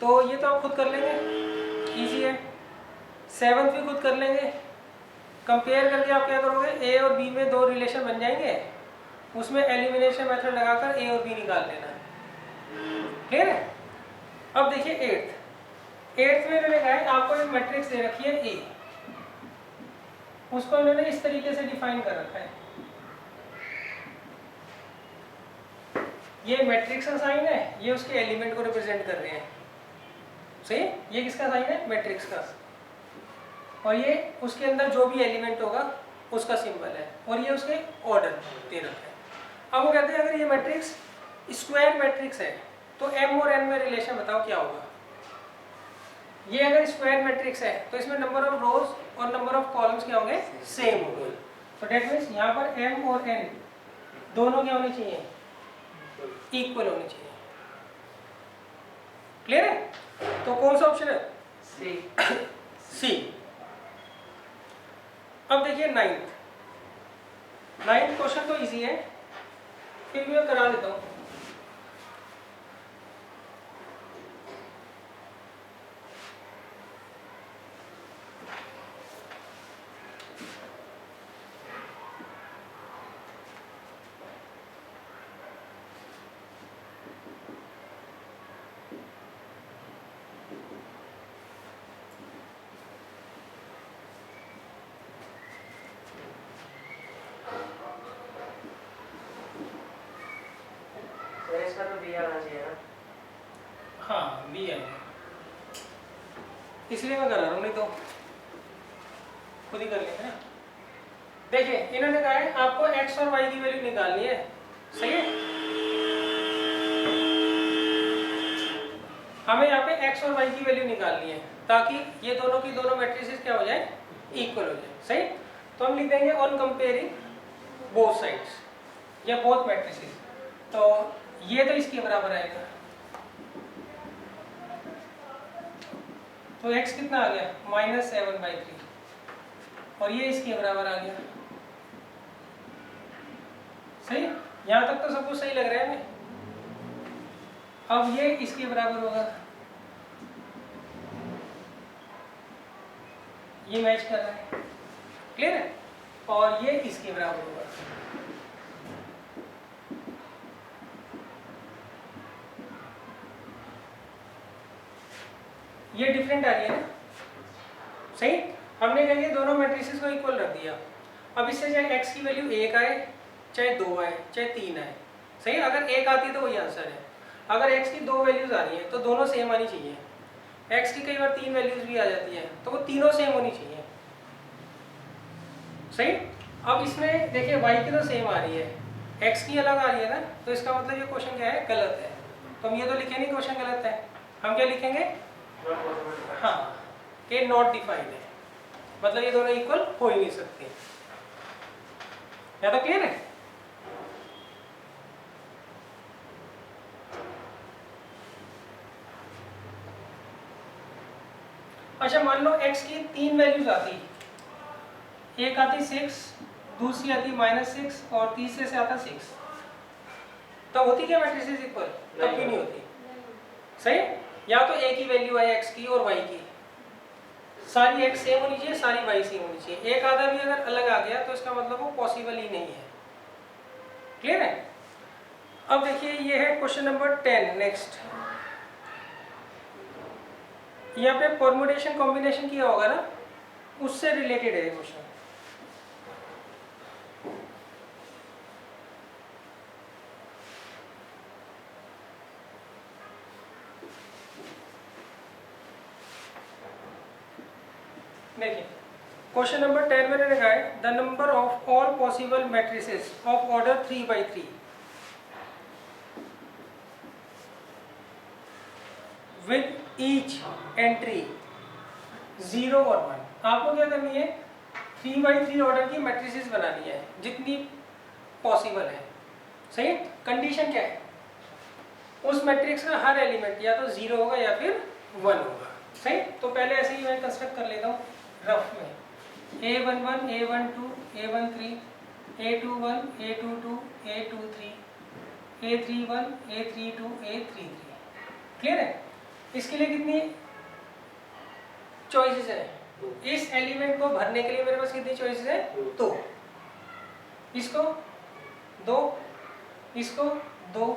तो ये तो आप खुद कर लेंगे, इजी है। 7th भी खुद कर लेंगे। कंपेयर करके आप क्या करोगे, ए और बी में 2 रिलेशन बन जाएंगे, उसमें एलिमिनेशन मेथड लगाकर ए और बी निकाल लेना है। क्लियर है? अब देखिए 8th में इन्होंने कहा है आपको एक मैट्रिक्स दे रखी है ए, उसको इन्होंने इस तरीके से डिफाइन कर रखा है। ये मैट्रिक्स का साइन है, ये उसके एलिमेंट को रिप्रेजेंट कर रहे हैं। सही? ये किसका साइन है? मैट्रिक्स का। और ये उसके अंदर जो भी एलिमेंट होगा उसका सिंबल है, और ये उसके ऑर्डर दे रखा है। अब वो कहते हैं अगर ये मैट्रिक्स स्क्वायर मैट्रिक्स है तो m और n में रिलेशन बताओ क्या होगा। ये अगर स्क्वायर मैट्रिक्स है तो इसमें नंबर ऑफ रोज और नंबर ऑफ कॉलम्स क्या होंगे, सेम होंगे। तो डेट मीन्स यहाँ पर m और n दोनों क्या होने चाहिए, इक्वल होने चाहिए। क्लियर है? तो कौन सा ऑप्शन है? सी। अब देखिए 9th क्वेश्चन तो इजी है, फिर भी मैं करा देता हूँ। इसका तो बी आना चाहिए ना। हाँ बी है, इसलिए मैं करा रहा हूँ, नहीं तो खुद ही कर लेंगे ना। देखिए इन्होंने कहा है आपको x और y की वैल्यू निकालनी है। सही है? हमें यहाँ पे x और y की वैल्यू निकालनी है ताकि ये दोनों की दोनों मैट्रिसेस क्या हो जाए, इक्वल हो जाए। सही? तो हम लिख देंगे ऑन कंपेयरिंग बोथ साइड्स या बोथ मैट्रिसेस। तो ये तो इसके बराबर आएगा, तो x कितना आ गया, -7/3, और ये इसके बराबर आ गया। सही? यहाँ तक तो सब कुछ सही लग रहा है हमें। अब ये इसके बराबर होगा, ये मैच कर रहा है। क्लियर है? और ये इसके बराबर होगा। ये डिफरेंट आ रही है ना। सही? हमने कहेंगे दोनों मैट्रिसेस को इक्वल रख दिया। अब इससे चाहे x की वैल्यू 1 आए, चाहे 2 आए, चाहे 3 आए। सही? अगर 1 आती है तो वही आंसर है। अगर x की 2 वैल्यूज आ रही है तो दोनों सेम आनी चाहिए। x की कई बार 3 वैल्यूज भी आ जाती है तो वो तीनों सेम होनी चाहिए। सही? अब इसमें देखिए y की तो सेम आ रही है, x की अलग आ रही है ना, तो इसका मतलब ये क्वेश्चन क्या है, गलत है। तो हम ये तो लिखे नहीं क्वेश्चन गलत है, हम क्या लिखेंगे, हाँ कि नॉट डिफाइंड है, मतलब ये दोनों इक्वल हो ही नहीं सकते। या तो क्लियर है? अच्छा मान लो x की 3 वैल्यूज आती, एक आती 6, दूसरी आती -6 और तीसरे से आता 6, तो होती क्या मैट्रिसेस इक्वल? तब भी नहीं होती। सही? या तो एक ही वैल्यू है x की और y की, सारी x सेम होनी चाहिए, सारी y सेम होनी चाहिए। एक आधा भी अगर अलग आ गया तो इसका मतलब वो पॉसिबल ही नहीं है। क्लियर है? अब देखिए ये है क्वेश्चन नंबर 10। नेक्स्ट यहाँ पे परमुटेशन कॉम्बिनेशन किया होगा ना, उससे रिलेटेड है क्वेश्चन। देखिए क्वेश्चन नंबर 10 में लिखा है the number of all possible matrices of order 3/3 with each entry 0 और 1। आपको क्या करनी है, 3/3 ऑर्डर की मैट्रिसेस बनानी है जितनी पॉसिबल है। सही? कंडीशन क्या है, उस मैट्रिक्स का हर एलिमेंट या तो 0 होगा या फिर 1 होगा। सही? तो पहले ऐसे ही मैं कंस्ट्रक्ट कर लेता हूँ रफ में, A11 A12 A13 A21 A22 A23 A31 A32 A33। Clear है? इसके लिए कितनी चॉइसेस है? इस एलिमेंट को भरने के लिए मेरे पास कितनी चॉइसेस है? 2। इसको 2, इसको 2।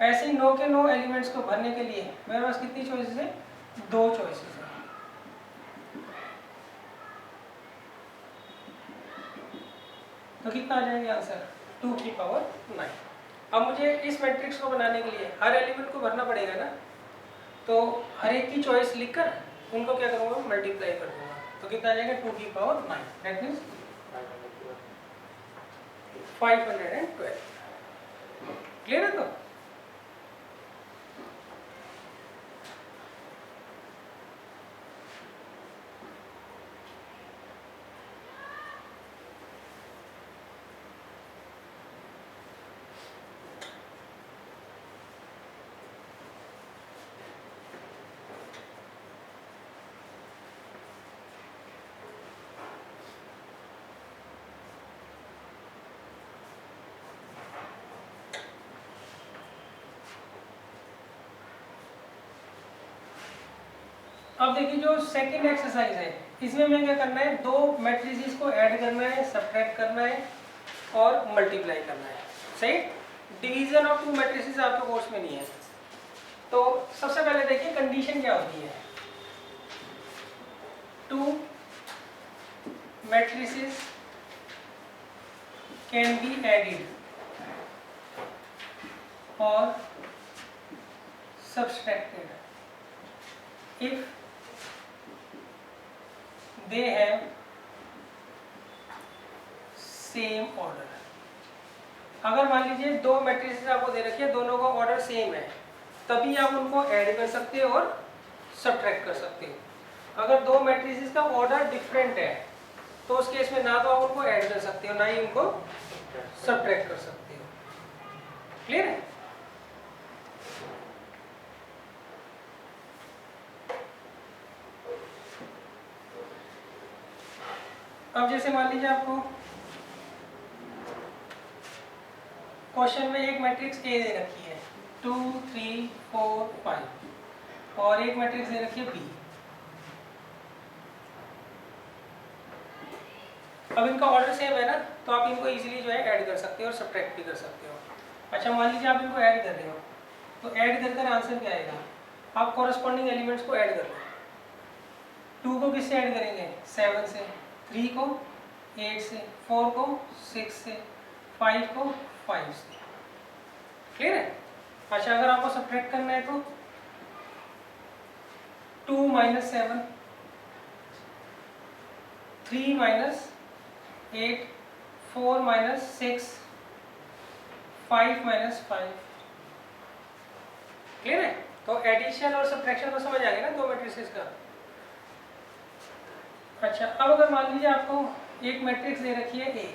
ऐसे ही 9 के 9 एलिमेंट्स को भरने के लिए मेरे पास कितनी चॉइसेस है? 2 चॉइसेस है। तो कितना आ जाएगा आंसर? 2 की पावर 9। अब मुझे इस मैट्रिक्स को बनाने के लिए हर एलिमेंट को भरना पड़ेगा ना, तो हर एक की चॉइस लिखकर उनको क्या करूँगा? मल्टीप्लाई कर दूंगा। तो कितना आ जाएगा? 2 की पावर 9, दैट मीन्स 512। क्लियर है? तो अब देखिए जो सेकंड एक्सरसाइज है, इसमें मैं क्या करना है? 2 मैट्रिसेस को ऐड करना है, सब्ट्रैक्ट करना है और मल्टीप्लाई करना है। सही? डिवीजन ऑफ 2 मैट्रिसेस आपके कोर्स में नहीं है। तो सबसे पहले देखिए कंडीशन क्या होती है। 2 मैट्रिसेस कैन बी एडेड और subtracted if they have same order। अगर मान लीजिए 2 मैट्रिसेस आपको दे रखी है, दोनों का ऑर्डर सेम है, तभी आप उनको ऐड कर सकते हो और सब्ट्रैक्ट कर सकते हो। अगर 2 मैट्रिसेस का ऑर्डर डिफरेंट है तो उस केस में ना तो आप उनको ऐड कर सकते हो, ना ही उनको सब्ट्रैक्ट कर सकते हो। क्लियर है? अब जैसे मान लीजिए आपको क्वेश्चन में एक मैट्रिक्स ए दे रखी है 2 3 4 5 और एक मैट्रिक्स दे रखी है बी। अब इनका ऑर्डर सेम है ना, तो आप इनको इजीली जो है ऐड कर सकते हो और सब्ट्रैक्ट भी कर सकते हो। अच्छा मान लीजिए आप इनको ऐड कर रहे हो, तो ऐड कर कर आंसर क्या आएगा? आप कॉरस्पॉन्डिंग एलिमेंट्स को ऐड कर लो। 2 को किससे ऐड करेंगे? 7 से, 3 को 8 से, 4 को 6 से, 5 को 5 से। क्लियर है? अच्छा अगर आपको सब्ट्रैक्ट करना है तो 2 - 7, 3 - 8, 4 - 6, 5 - 5। क्लियर है? तो एडिशन और सब्ट्रैक्शन को समझ आ गया ना 2 मैट्रिसेस का। अच्छा अब अगर मान लीजिए आपको एक मैट्रिक्स दे रखी है ए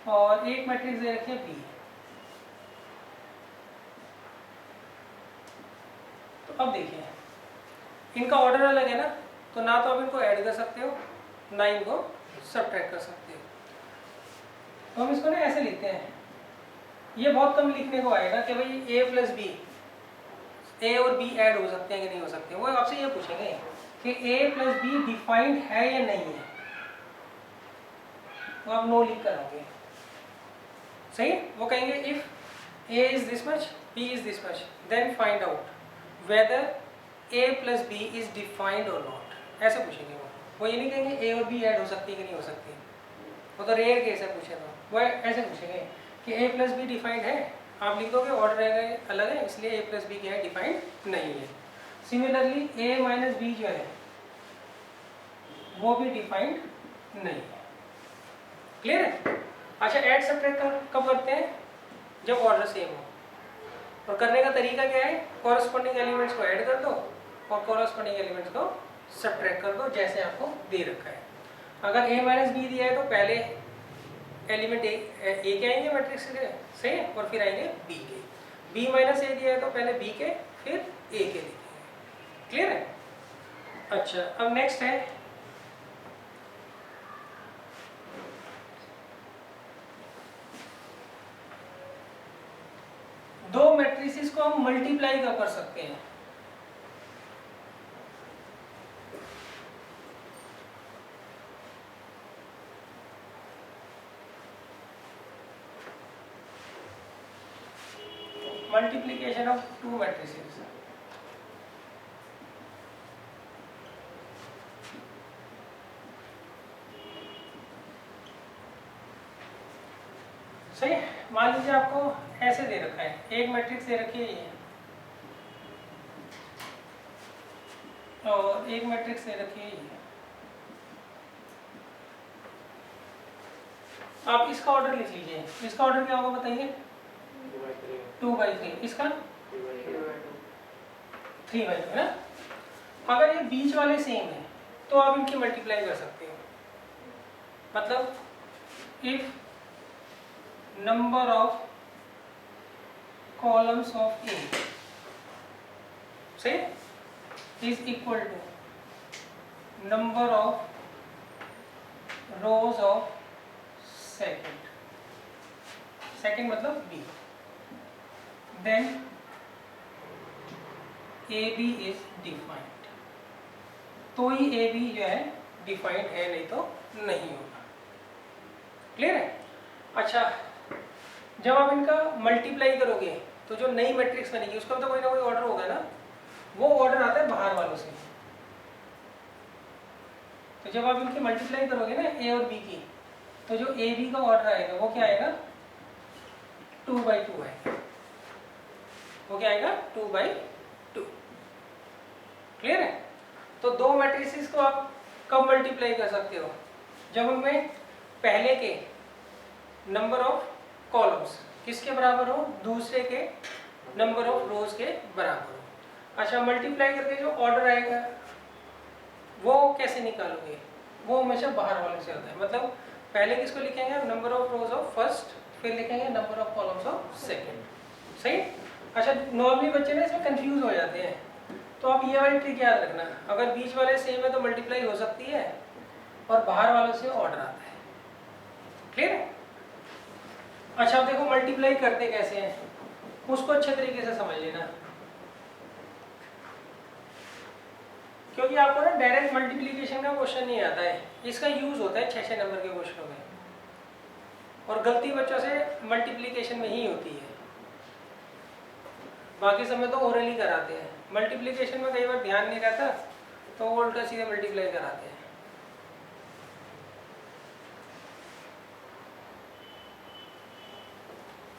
और एक मैट्रिक्स दे रखी है बी, तो अब देखिए इनका ऑर्डर अलग है ना, तो ना तो आप इनको ऐड कर सकते हो ना इनको सब्ट्रैक्ट कर सकते हो। तो हम इसको ना ऐसे लिखते हैं, ये बहुत कम लिखने को आएगा कि भाई ए प्लस बी, ए और बी ऐड हो सकते हैं कि नहीं हो सकते। वो आपसे ये पूछेंगे कि ए प्लस बी डिफाइंड है या नहीं है, तो आप नो लिख कर आओगे। सही? वो कहेंगे if A is this much, B is this much, then find out whether A plus B is defined or not. ऐसे पूछेंगे वो ये नहीं कहेंगे ए और बी ऐड हो सकती है कि नहीं हो सकती, वो तो रेयर केस है पूछे तो। वो ऐसे पूछेंगे कि ए प्लस बी डिफाइंड है, आप लिख दोगे ऑर्डर अलग है इसलिए ए प्लस बी क्या है? डिफाइंड नहीं है। सिमिलरली ए माइनस बी जो है वो भी डिफाइंड नहीं है। क्लियर है? अच्छा ऐड सब्ट्रैक्ट कब करते हैं? जब ऑर्डर सेम हो। और करने का तरीका क्या है? कॉरस्पॉन्डिंग एलिमेंट्स को ऐड कर दो और कॉरस्पॉन्डिंग एलिमेंट्स को सब्ट्रैक्ट कर दो जैसे आपको दे रखा है। अगर a माइनस बी दिया है तो पहले एलिमेंट ए के आएंगे मैट्रिक्स के, सही है, और फिर आएंगे बी के। b माइनस ए दिया है तो पहले b के फिर a के लिखेंगे। क्लियर है? अच्छा अब नेक्स्ट है मैट्रिसेस को हम मल्टीप्लाई कर सकते हैं। Multiplication of to matrices. सही। मान लीजिए आपको ऐसे दे रखा है, एक मैट्रिक्स दे रखी है ये, और एक मैट्रिक्स दे रखी है ये। आप इसका ऑर्डर लिख लीजिए। इसका ऑर्डर क्या होगा बताइए? 2/3। इसका 3/2 है ना। अगर ये बीच वाले सेम है तो आप इनकी मल्टीप्लाई कर सकते हो। मतलब if number of columns of A सही is equal to number of rows of second मतलब B, then A B is defined. तो ही ए बी जो है डिफाइंड है, नहीं तो नहीं होगा। क्लियर है? अच्छा, जब आप इनका मल्टीप्लाई करोगे तो जो नई मैट्रिक्स बनेगी उसका तो कोई ना कोई ऑर्डर होगा ना। वो ऑर्डर आता है बाहर वालों से। तो जब आप इनकी मल्टीप्लाई करोगे ना ए और बी की, तो जो ए बी का ऑर्डर आएगा वो क्या आएगा? 2/2 आएगा। वो क्या आएगा? 2/2। क्लियर है? तो दो मैट्रिसेस को आप कब मल्टीप्लाई कर सकते हो? जब उनमें पहले के नंबर ऑफ कॉलम्स किसके बराबर हो? दूसरे के नंबर ऑफ रोज के बराबर हो। अच्छा, मल्टीप्लाई करके जो ऑर्डर आएगा वो कैसे निकालोगे? वो हमेशा बाहर वाले से होता है। मतलब पहले किसको लिखेंगे? Number of rows of first, फिर लिखेंगे number of columns of second. सही। अच्छा, नॉर्मली बच्चे ना इसमें कंफ्यूज हो जाते हैं, तो आप ये वाली ट्रिक याद रखना। अगर बीच वाले सेम है तो मल्टीप्लाई हो सकती है, और बाहर वालों से ऑर्डर आता है। क्लियर है? अच्छा, अब देखो मल्टीप्लाई करते कैसे हैं, उसको अच्छे तरीके से समझ लेना, क्योंकि आपको ना डायरेक्ट मल्टीप्लिकेशन का क्वेश्चन नहीं आता है। इसका यूज होता है 6 नंबर के क्वेश्चनों में, और गलती बच्चों से मल्टीप्लिकेशन में ही होती है। बाकी समय तो ओरली कराते हैं, मल्टीप्लिकेशन में कई बार ध्यान नहीं रहता तो वो उल्टा सीधे मल्टीप्लाई कराते हैं।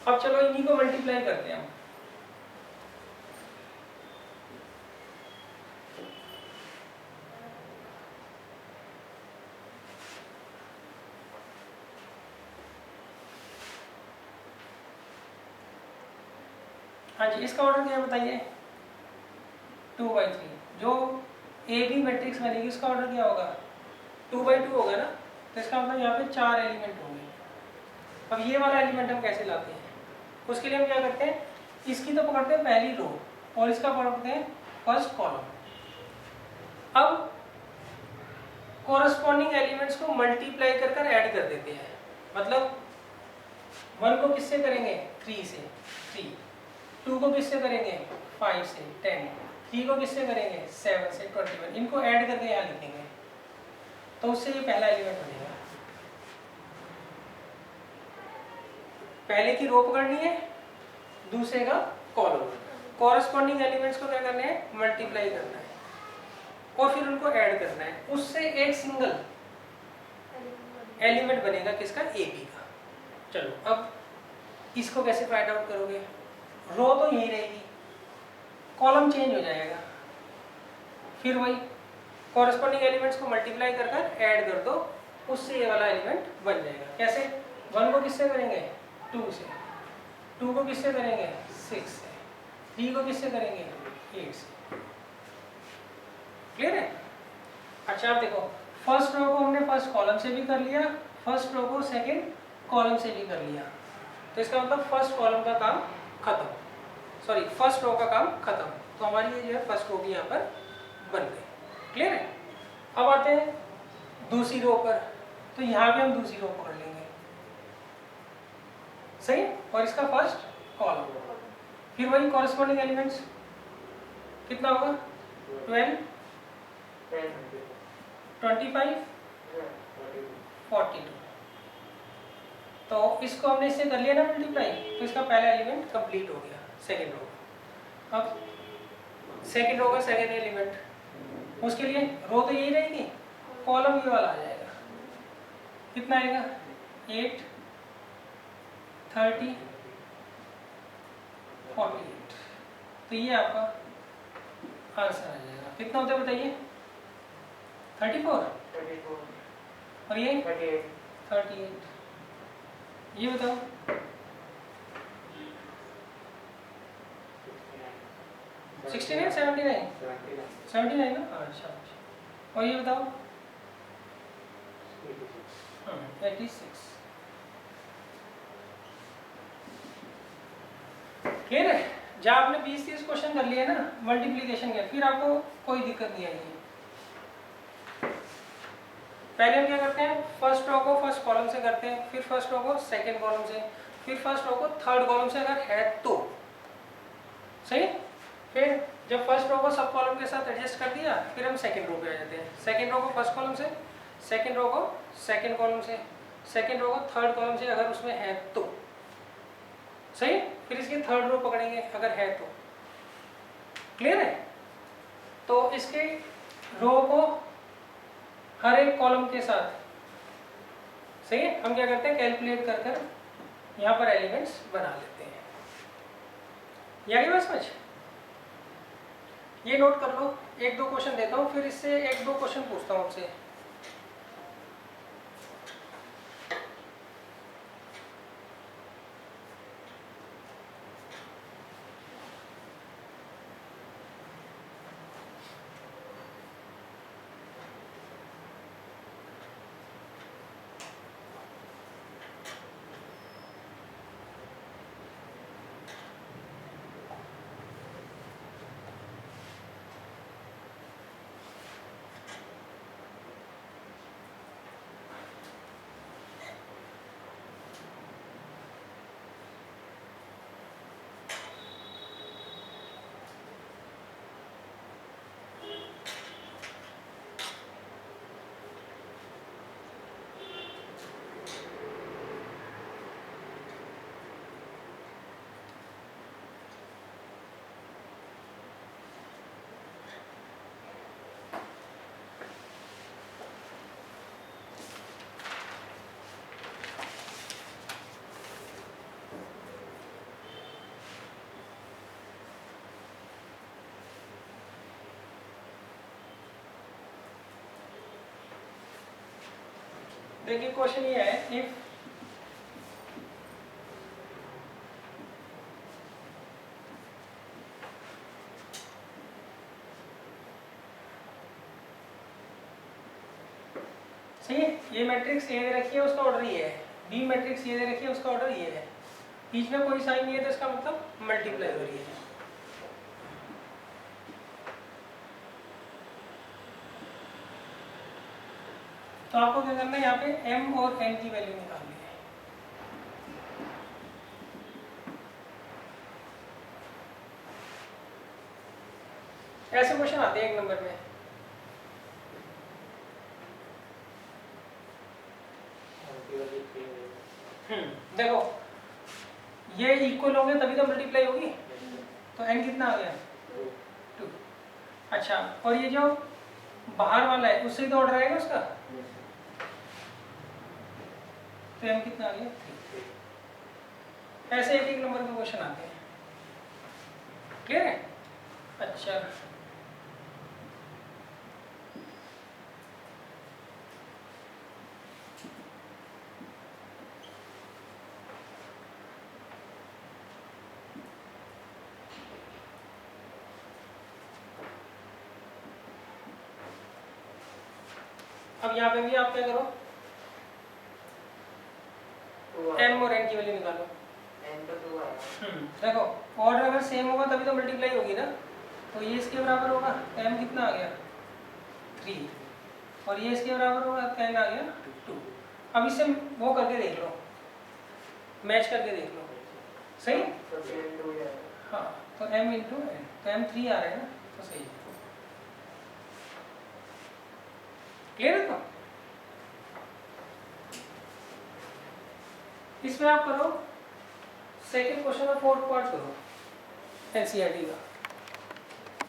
अब चलो इन्हीं को मल्टीप्लाई करते हैं हम। हाँ जी, इसका ऑर्डर क्या है बताइए? 2/3। जो ए बी मैट्रिक्स बनेगी उसका ऑर्डर क्या होगा? 2/2 होगा ना। तो इसका मतलब यहाँ पे 4 एलिमेंट होंगे। अब ये वाला एलिमेंट हम कैसे लाते हैं? उसके लिए हम क्या करते हैं, इसकी तो पकड़ते हैं पहली रो और इसका पकड़ते हैं फर्स्ट कॉलम। अब कोरस्पॉन्डिंग एलिमेंट्स को मल्टीप्लाई कर कर ऐड कर देते हैं। मतलब 1 को किससे करेंगे? 3 से 3, 2 को किससे करेंगे? 5 से 10, 3 को किससे करेंगे? 7 से 21। इनको ऐड करके यहाँ लिखेंगे, तो उससे ये पहला एलिमेंट बनेगा। पहले की रो पकड़नी है, दूसरे का कॉलम। कॉरस्पॉन्डिंग एलिमेंट्स को क्या करना है? मल्टीप्लाई करना है, और फिर उनको ऐड करना है। उससे एक सिंगल एलिमेंट बनेगा किसका? ए बी का। चलो, अब इसको कैसे फाइंड आउट करोगे? रो तो यही रहेगी, कॉलम चेंज हो जाएगा, फिर वही कॉरस्पॉन्डिंग एलिमेंट्स को मल्टीप्लाई कर कर ऐड कर दो, उससे ये वाला एलिमेंट बन जाएगा। कैसे? 1 को किससे करेंगे? 2 से, 2 को किससे करेंगे? 6 से, 3 को किससे करेंगे? 8 से। क्लियर है? अच्छा, आप देखो, फर्स्ट रो को हमने फर्स्ट कॉलम से भी कर लिया, फर्स्ट रो को सेकंड कॉलम से भी कर लिया, तो इसका मतलब फर्स्ट कॉलम का काम खत्म, सॉरी फर्स्ट रो का काम खत्म। तो हमारी ये जो है फर्स्ट रो भी यहाँ पर बन गई। क्लियर है? अब आते हैं दूसरी रो पर, तो यहाँ पे हम दूसरी रो पकड़ लेंगे, सही, और इसका फर्स्ट कॉलम, फिर वही कॉरेस्पॉन्डिंग एलिमेंट्स कितना होगा 12, 25, 42। तो इसको हमने इससे कर लिया ना मल्टीप्लाई, तो इसका पहला एलिमेंट कंप्लीट हो गया, सेकंड रो। अब सेकंड रो का सेकंड एलिमेंट, उसके लिए रो तो यही रहेगी, कॉलम ये वाला आ जाएगा। कितना आएगा 8, 30, 48। तो ये आपका आंसर आ जाएगा। कितना होता है बताइए 34 और ये 38। ये बताओ 69, 79 ना। अच्छा, और ये बताओ 86। क्लियर है? जब आपने 20-30 क्वेश्चन कर लिए ना मल्टीप्लिकेशन के, फिर आपको कोई दिक्कत नहीं आएगी। पहले हम क्या करते हैं, फर्स्ट रो को फर्स्ट कॉलम से करते हैं, फिर फर्स्ट रो को सेकंड कॉलम से, फिर फर्स्ट रो को थर्ड कॉलम से अगर है तो सही। फिर जब फर्स्ट रो को सब कॉलम के साथ एडजस्ट कर दिया, फिर हम सेकंड रो पे आ जाते हैं। सेकंड रो को फर्स्ट कॉलम से, सेकंड रो को सेकंड कॉलम से, सेकंड रो को थर्ड कॉलम से अगर उसमें है तो सही। फिर इसकी थर्ड रो पकड़ेंगे अगर है तो। क्लियर है? तो इसके रो को हर एक कॉलम के साथ सही है, हम क्या करते हैं कैलकुलेट कर कर यहाँ पर एलिमेंट्स बना लेते हैं। ये आगे बस समझ, ये नोट कर लो। 1-2 क्वेश्चन देता हूँ, फिर इससे 1-2 क्वेश्चन पूछता हूँ आपसे। देखिए क्वेश्चन ये है, इफ सही है, ये मैट्रिक्स ए दे रखी है उसका ऑर्डर ये है, बी मैट्रिक्स ये दे रखी है उसका ऑर्डर ये है, बीच में कोई साइन नहीं है तो इसका मतलब मल्टीप्लाई हो रही है। तो आपको क्या करना है, यहाँ पे m और n की वैल्यू निकालनी है। ऐसे क्वेश्चन आते हैं 1 नंबर में। देखो ये इक्वल होंगे तभी तो मल्टीप्लाई होगी, तो n कितना आ गया 2। अच्छा, और ये जो बाहर वाला है उससे तो ऑर्डर आएगा उसका, तो m कितना आ गया 3। ऐसे 1-1 नंबर के क्वेश्चन आते हैं। क्लियर है? अच्छा, अब यहाँ पे भी आप क्या करो, m और n की वैल्यू निकालो। देखो ऑर्डर अगर सेम होगा तभी तो मल्टीप्लाई होगी ना, तो ये इसके बराबर होगा, m कितना आ गया 3, और ये इसके बराबर होगा, तो n आ गया 2। अब इसे वो करके देख लो, मैच करके देख लो। सही? हाँ तो m इंटू एन, तो m3 आ रहा है ना, तो सही है। क्लियर है? तो इसमें आप करो सेकंड क्वेश्चन और फोर्थ पार्ट करो एनसीईआरटी का।